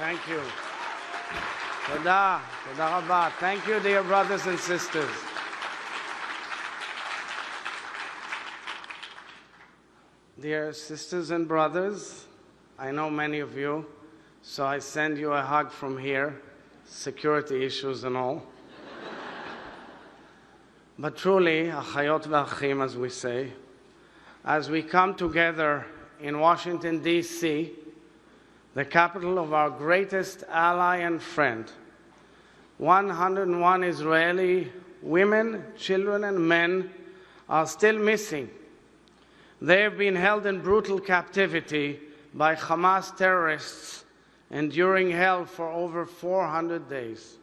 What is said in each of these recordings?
Thank you. Toda Rabba. Thank you, dear brothers and sisters. Dear sisters and brothers, I know many of you, so I send you a hug from here, security issues and all. But truly, achayot v'achim, as we say, as we come together in Washington, D.C., the capital of our greatest ally and friend, 101 Israeli women, children, and men are still missing. They have been held in brutal captivity by Hamas terrorists, enduring hell for over 400 days.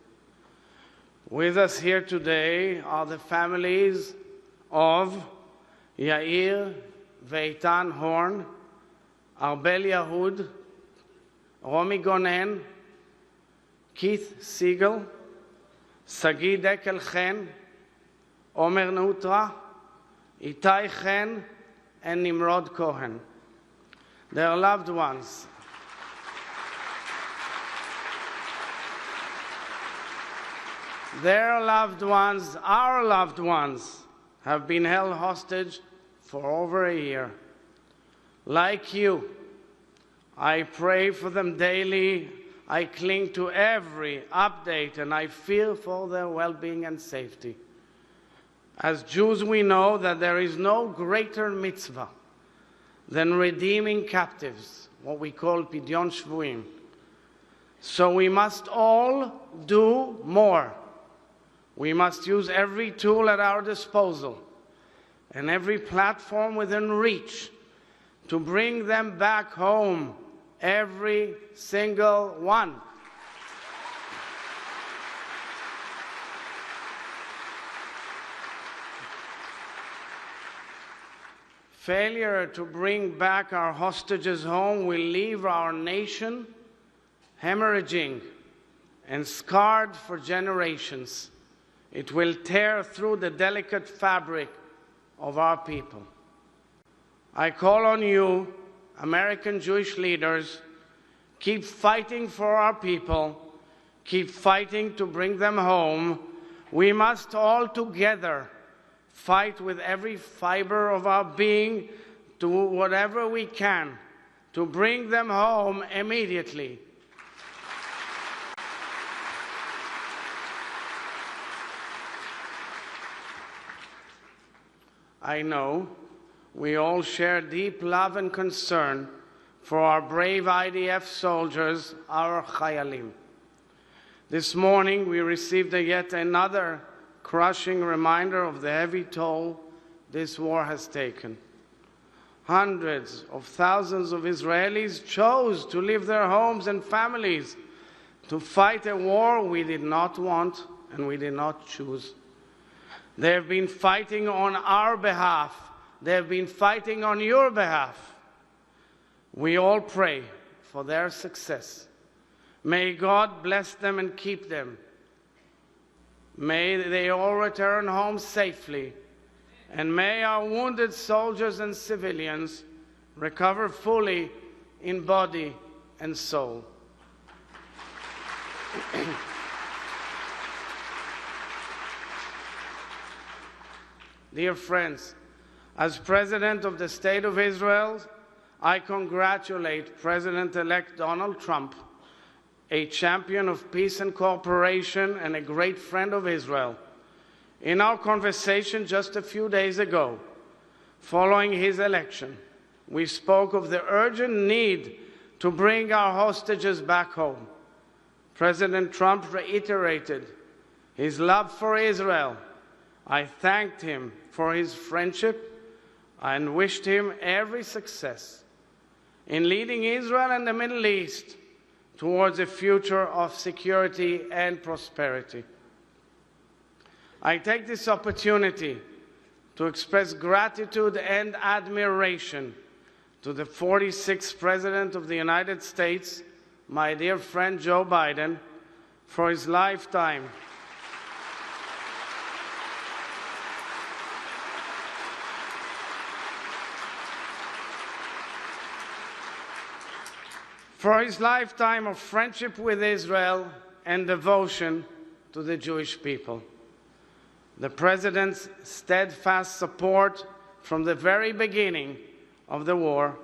With us here today are the families of Yair Veitan Horn, Arbel Yahud, Romy Gonen, Keith Siegel, Sagi Dekel Chen, Omer Nutra, Itai Chen, and Nimrod Cohen. Their loved ones. Their loved ones, our loved ones, have been held hostage for over a year. Like you, I pray for them daily. I cling to every update, and I fear for their well-being and safety. As Jews, we know that there is no greater mitzvah than redeeming captives, what we call pidyon shvuim. So we must all do more. We must use every tool at our disposal and every platform within reach to bring them back home, every single one. Failure to bring back our hostages home will leave our nation hemorrhaging and scarred for generations. It will tear through the delicate fabric of our people. I call on you, American Jewish leaders, keep fighting for our people, keep fighting to bring them home. We must all together fight with every fiber of our being, do whatever we can to bring them home immediately. I know we all share deep love and concern for our brave IDF soldiers, our Chayalim. This morning we received yet another crushing reminder of the heavy toll this war has taken. Hundreds of thousands of Israelis chose to leave their homes and families to fight a war we did not want and we did not choose. They have been fighting on our behalf. They have been fighting on your behalf. We all pray for their success. May God bless them and keep them. May they all return home safely. And may our wounded soldiers and civilians recover fully in body and soul. Dear friends, as President of the State of Israel, I congratulate President-elect Donald Trump, a champion of peace and cooperation and a great friend of Israel. In our conversation just a few days ago, following his election, we spoke of the urgent need to bring our hostages back home. President Trump reiterated his love for Israel. I thanked him for his friendship and wished him every success in leading Israel and the Middle East towards a future of security and prosperity. I take this opportunity to express gratitude and admiration to the 46th President of the United States, my dear friend Joe Biden, for his lifetime for his lifetime of friendship with Israel and devotion to the Jewish people. The President's steadfast support from the very beginning of the war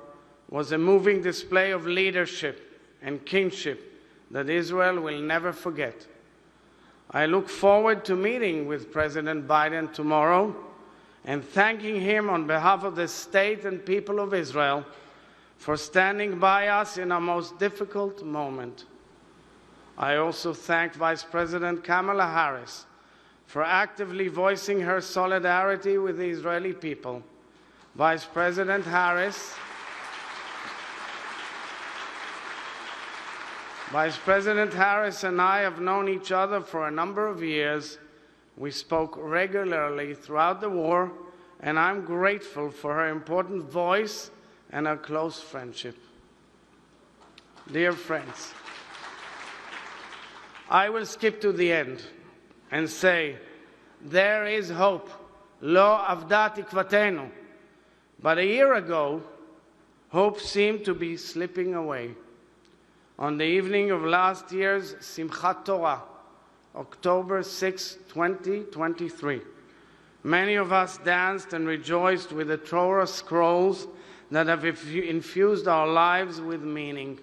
was a moving display of leadership and kinship that Israel will never forget. I look forward to meeting with President Biden tomorrow and thanking him on behalf of the state and people of Israel for standing by us in our most difficult moment. I also thank Vice President Kamala Harris for actively voicing her solidarity with the Israeli people. Vice President Harris and I have known each other for a number of years. We spoke regularly throughout the war, and I'm grateful for her important voice and our close friendship. Dear friends, I will skip to the end and say, there is hope. Lo avda tikvatenu. But a year ago, hope seemed to be slipping away. On the evening of last year's Simchat Torah, October 6, 2023, many of us danced and rejoiced with the Torah scrolls that have infused our lives with meaning.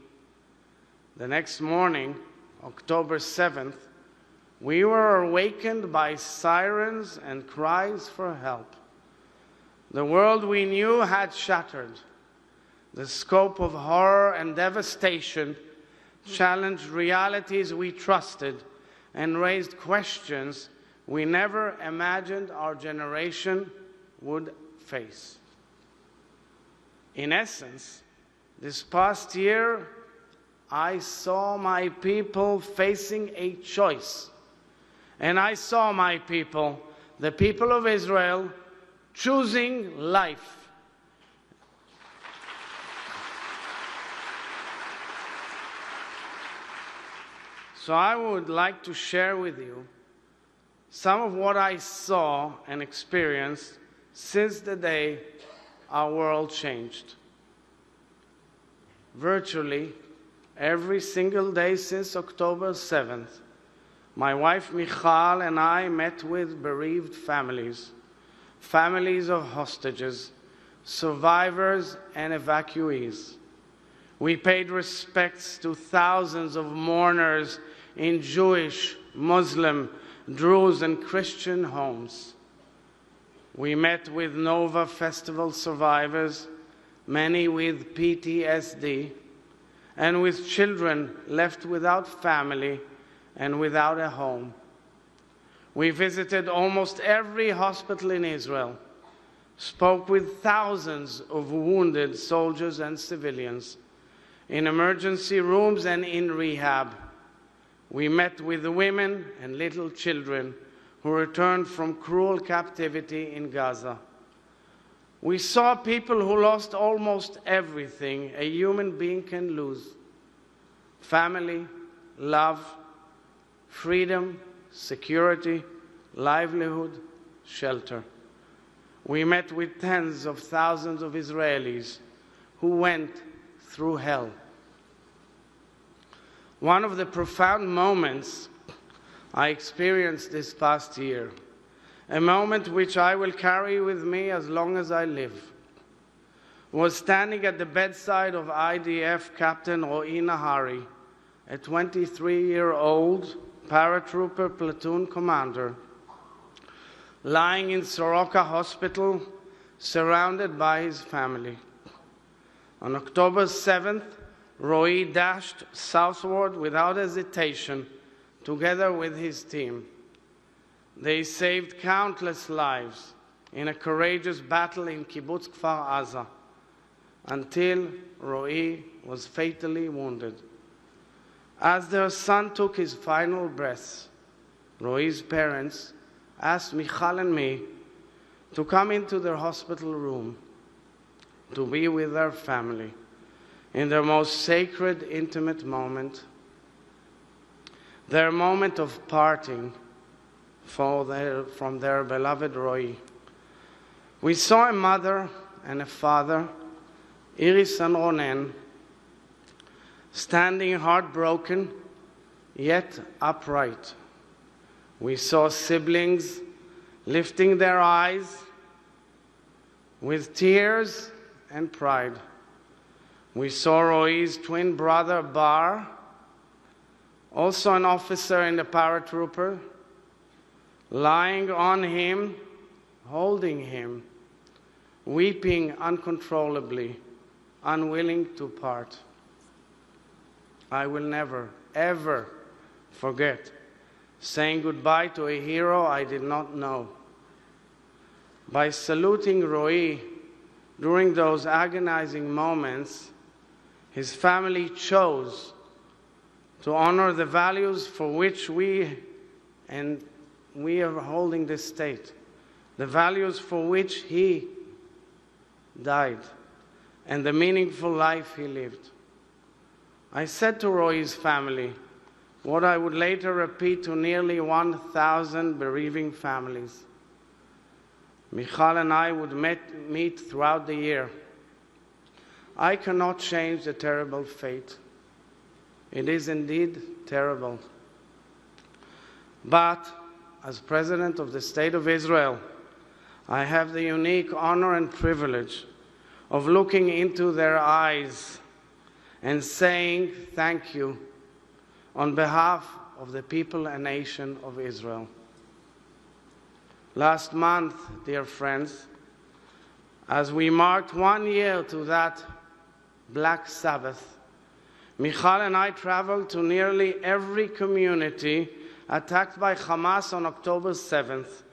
The next morning, October 7th, we were awakened by sirens and cries for help. The world we knew had shattered. The scope of horror and devastation challenged realities we trusted and raised questions we never imagined our generation would face. In essence, this past year, I saw my people facing a choice. And I saw my people, the people of Israel, choosing life. So I would like to share with you some of what I saw and experienced since the day our world changed. Virtually every single day since October 7th, my wife Michal and I met with bereaved families, families of hostages, survivors and evacuees. We paid respects to thousands of mourners in Jewish, Muslim, Druze and Christian homes. We met with Nova Festival survivors, many with PTSD, and with children left without family and without a home. We visited almost every hospital in Israel, spoke with thousands of wounded soldiers and civilians in emergency rooms and in rehab. We met with the women and little children who returned from cruel captivity in Gaza. We saw people who lost almost everything a human being can lose: family, love, freedom, security, livelihood, shelter. We met with tens of thousands of Israelis who went through hell. One of the profound moments I experienced this past year, a moment which I will carry with me as long as I live, was standing at the bedside of IDF Captain Ro'i Nahari, a 23-year-old paratrooper platoon commander, lying in Soroka Hospital, surrounded by his family. On October 7th, Ro'i dashed southward without hesitation, together with his team. They saved countless lives in a courageous battle in Kibbutz Kfar Aza, until Ro'i was fatally wounded. As their son took his final breaths, Ro'i's parents asked Michal and me to come into their hospital room to be with their family in their most sacred, intimate moment, their moment of parting from their beloved Ro'i. We saw a mother and a father, Iris and Ronen, standing heartbroken, yet upright. We saw siblings lifting their eyes with tears and pride. We saw Roy's twin brother, Bar, also an officer in the paratrooper, lying on him, holding him, weeping uncontrollably, unwilling to part. I will never, ever forget saying goodbye to a hero I did not know. By saluting Roy during those agonizing moments, his family chose to honor the values for which we are holding this state, the values for which he died, and the meaningful life he lived. I said to Roy's family what I would later repeat to nearly 1,000 bereaving families. Michal and I would meet throughout the year. I cannot change the terrible fate. It is indeed terrible. But as President of the State of Israel, I have the unique honor and privilege of looking into their eyes and saying thank you on behalf of the people and nation of Israel. Last month, dear friends, as we marked 1 year to that Black Sabbath, Michal and I traveled to nearly every community attacked by Hamas on October 7th,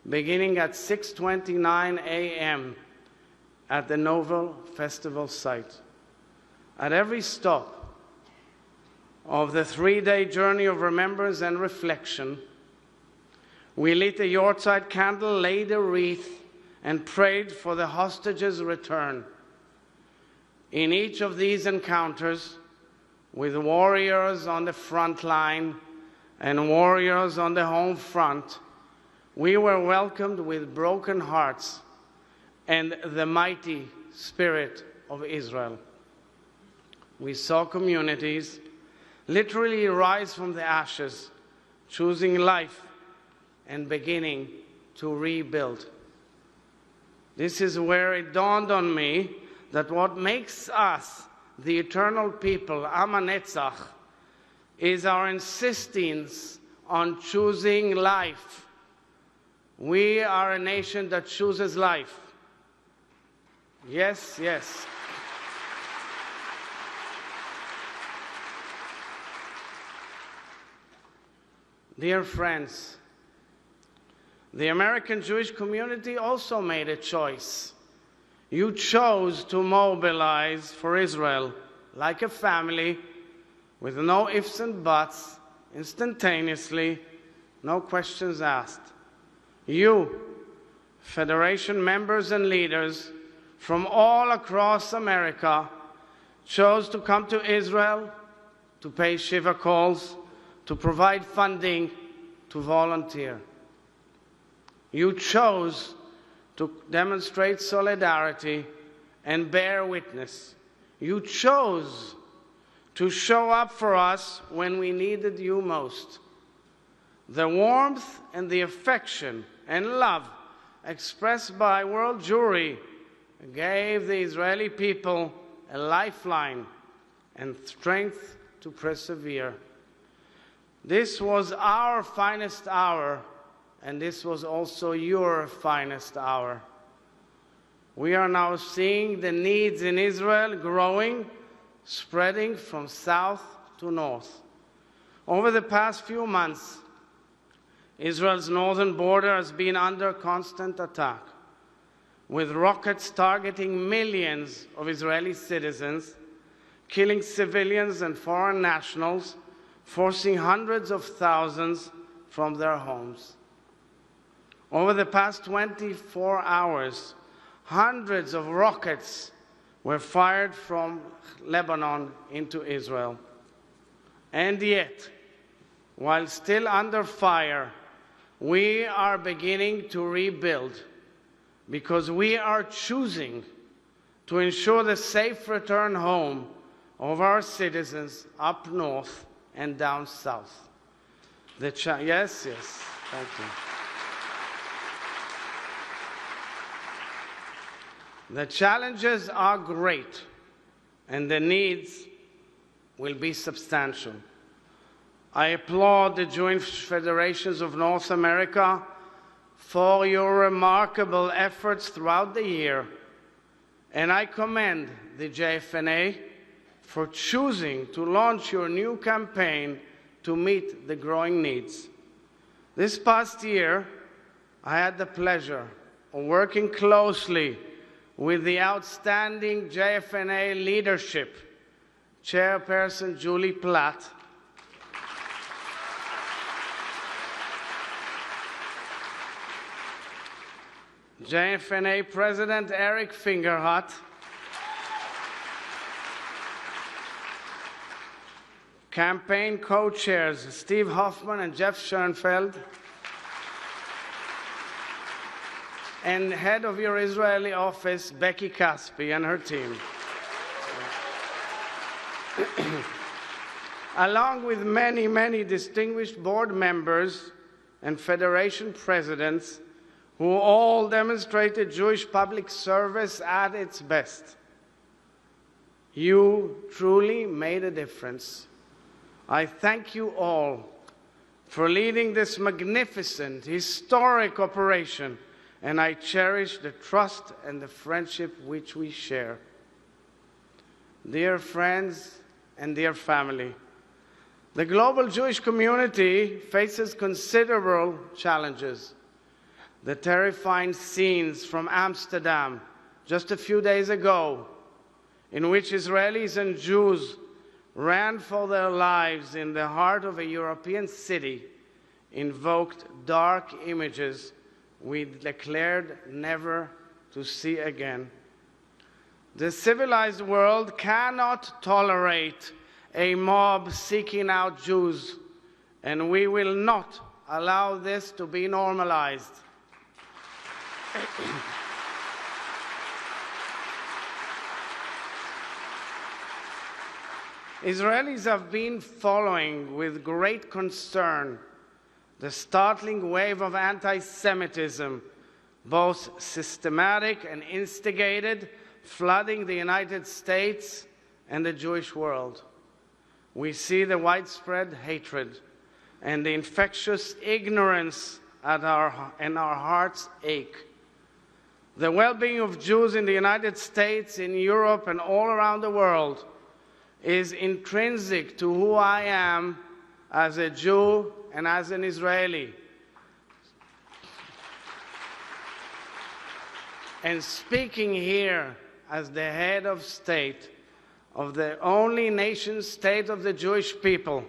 beginning at 6:29 a.m. at the Novel Festival site. At every stop of the 3-day journey of remembrance and reflection, we lit a Yortzeit candle, laid a wreath, and prayed for the hostages' return. In each of these encounters, with warriors on the front line and warriors on the home front, we were welcomed with broken hearts and the mighty spirit of Israel. We saw communities literally rise from the ashes, choosing life and beginning to rebuild. This is where it dawned on me that what makes us the eternal people, Am HaNetzach, is our insistence on choosing life. We are a nation that chooses life. Yes, yes. Dear friends, the American Jewish community also made a choice. You chose to mobilize for Israel like a family, with no ifs and buts, instantaneously, no questions asked. You, Federation members and leaders from all across America, chose to come to Israel, to pay Shiva calls, to provide funding, to volunteer. You chose to demonstrate solidarity and bear witness. You chose to show up for us when we needed you most. The warmth and the affection and love expressed by World Jewry gave the Israeli people a lifeline and strength to persevere. This was our finest hour, and this was also your finest hour. We are now seeing the needs in Israel growing, spreading from south to north. Over the past few months, Israel's northern border has been under constant attack, with rockets targeting millions of Israeli citizens, killing civilians and foreign nationals, forcing hundreds of thousands from their homes. Over the past 24 hours, hundreds of rockets were fired from Lebanon into Israel. And yet, while still under fire, we are beginning to rebuild, because we are choosing to ensure the safe return home of our citizens up north and down south. Yes, thank you. The challenges are great, and the needs will be substantial. I applaud the Jewish Federations of North America for your remarkable efforts throughout the year, and I commend the JFNA for choosing to launch your new campaign to meet the growing needs. This past year, I had the pleasure of working closely with the outstanding JFNA leadership, Chairperson Julie Platt, JFNA President Eric Fingerhut, campaign co-chairs Steve Hoffman and Jeff Schoenfeld, and head of your Israeli office, Becky Caspi, and her team. Along with many, many distinguished board members and federation presidents who all demonstrated Jewish public service at its best. You truly made a difference. I thank you all for leading this magnificent, historic operation, and I cherish the trust and the friendship which we share. Dear friends and dear family, the global Jewish community faces considerable challenges. The terrifying scenes from Amsterdam just a few days ago, in which Israelis and Jews ran for their lives in the heart of a European city, invoked dark images we declared never to see again. The civilized world cannot tolerate a mob seeking out Jews, and we will not allow this to be normalized. Israelis have been following with great concern the startling wave of anti-Semitism, both systematic and instigated, flooding the United States and the Jewish world. We see the widespread hatred and the infectious ignorance and our hearts ache. The well-being of Jews in the United States, in Europe, and all around the world is intrinsic to who I am as a Jew and as an Israeli. And speaking here as the head of state of the only nation-state of the Jewish people,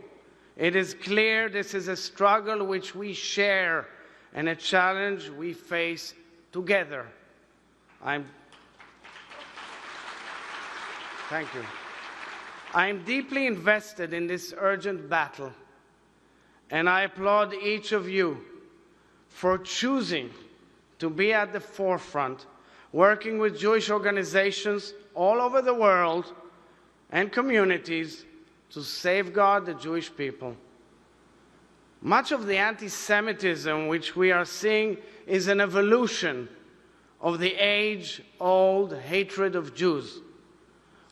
it is clear this is a struggle which we share and a challenge we face together. Thank you. I am deeply invested in this urgent battle, and I applaud each of you for choosing to be at the forefront, working with Jewish organizations all over the world and communities to safeguard the Jewish people. Much of the anti-Semitism which we are seeing is an evolution of the age-old hatred of Jews.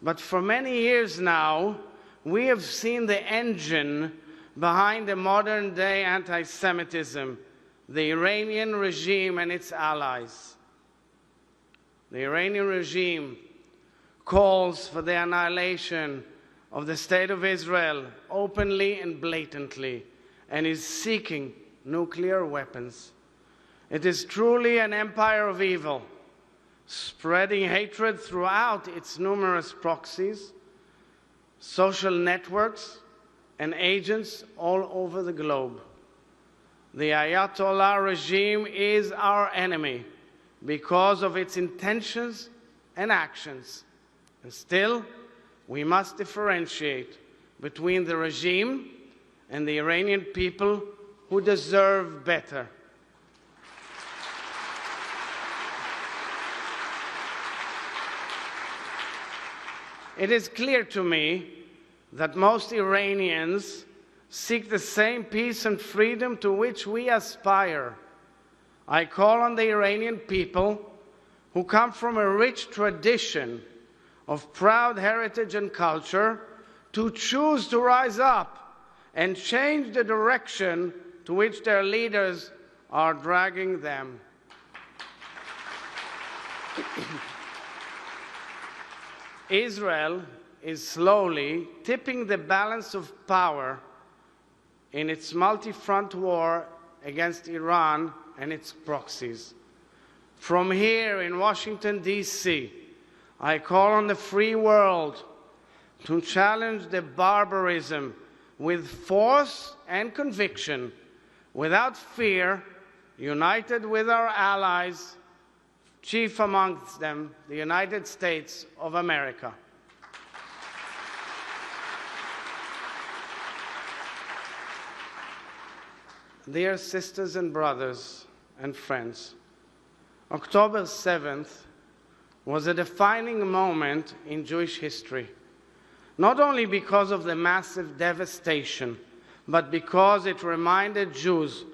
But for many years now, we have seen the engine behind the modern-day anti-Semitism, the Iranian regime and its allies. The Iranian regime calls for the annihilation of the State of Israel openly and blatantly, and is seeking nuclear weapons. It is truly an empire of evil, spreading hatred throughout its numerous proxies, social networks, and agents all over the globe. The Ayatollah regime is our enemy because of its intentions and actions. And still, we must differentiate between the regime and the Iranian people who deserve better. It is clear to me that most Iranians seek the same peace and freedom to which we aspire. I call on the Iranian people, who come from a rich tradition of proud heritage and culture, to choose to rise up and change the direction to which their leaders are dragging them. Israel is slowly tipping the balance of power in its multi-front war against Iran and its proxies. From here in Washington, D.C., I call on the free world to challenge the barbarism with force and conviction, without fear, united with our allies, chief amongst them, the United States of America. Dear sisters and brothers and friends, October 7th was a defining moment in Jewish history, not only because of the massive devastation, but because it reminded Jews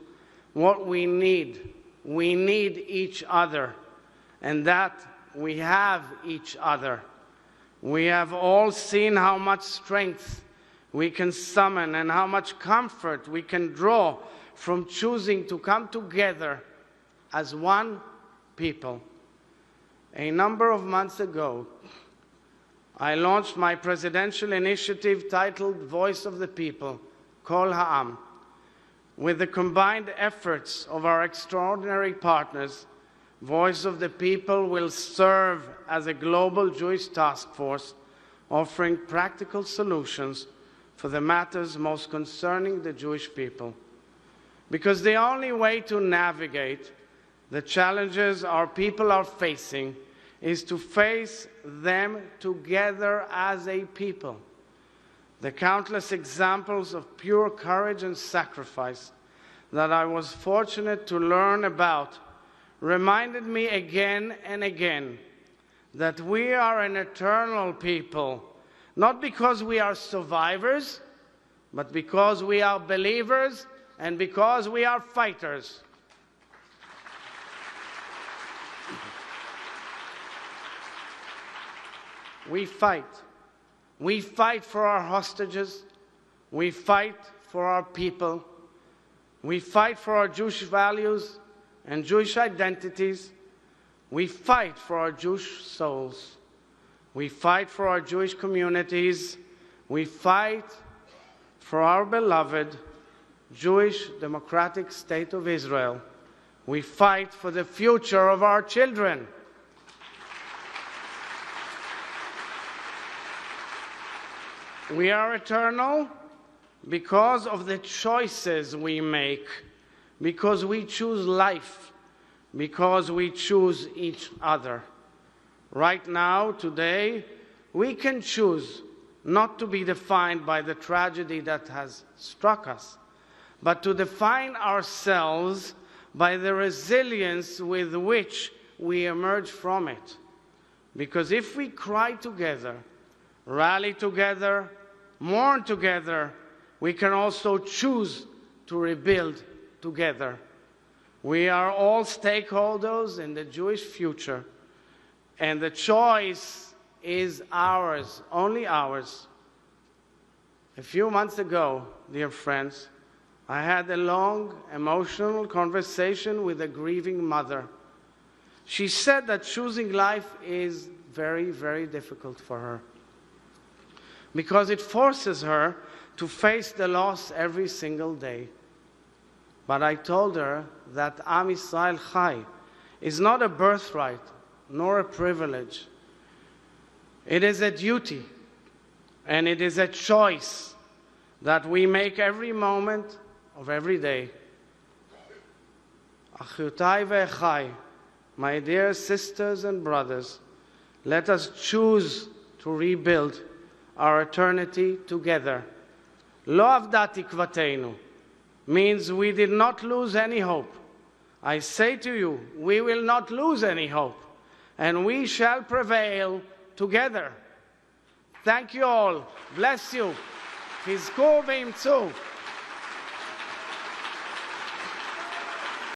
what we need. We need each other, and that we have each other. We have all seen how much strength we can summon and how much comfort we can draw from choosing to come together as one people. A number of months ago, I launched my presidential initiative titled Voice of the People, Kol Ha'am. With the combined efforts of our extraordinary partners, Voice of the People will serve as a global Jewish task force offering practical solutions for the matters most concerning the Jewish people. Because the only way to navigate the challenges our people are facing is to face them together as a people. The countless examples of pure courage and sacrifice that I was fortunate to learn about reminded me again and again that we are an eternal people, not because we are survivors, but because we are believers and because we are fighters. We fight. We fight for our hostages. We fight for our people. We fight for our Jewish values and Jewish identities. We fight for our Jewish souls. We fight for our Jewish communities. We fight for our beloved Jewish democratic state of Israel. We fight for the future of our children. We are eternal because of the choices we make, because we choose life, because we choose each other. Right now, today, we can choose not to be defined by the tragedy that has struck us, but to define ourselves by the resilience with which we emerge from it. Because if we cry together, rally together, mourn together, we can also choose to rebuild together. We are all stakeholders in the Jewish future, and the choice is ours, only ours. A few months ago, dear friends, I had a long, emotional conversation with a grieving mother. She said that choosing life is very, very difficult for her, because it forces her to face the loss every single day. But I told her that Am Yisrael Chai is not a birthright nor a privilege. It is a duty, and it is a choice that we make every moment of every day. Achiotai ve'echai, my dear sisters and brothers, let us choose to rebuild our eternity together. Lo avda tikvateinu means we did not lose any hope. I say to you, we will not lose any hope, and we shall prevail together. Thank you all. Bless you. Chizku v'imtzu.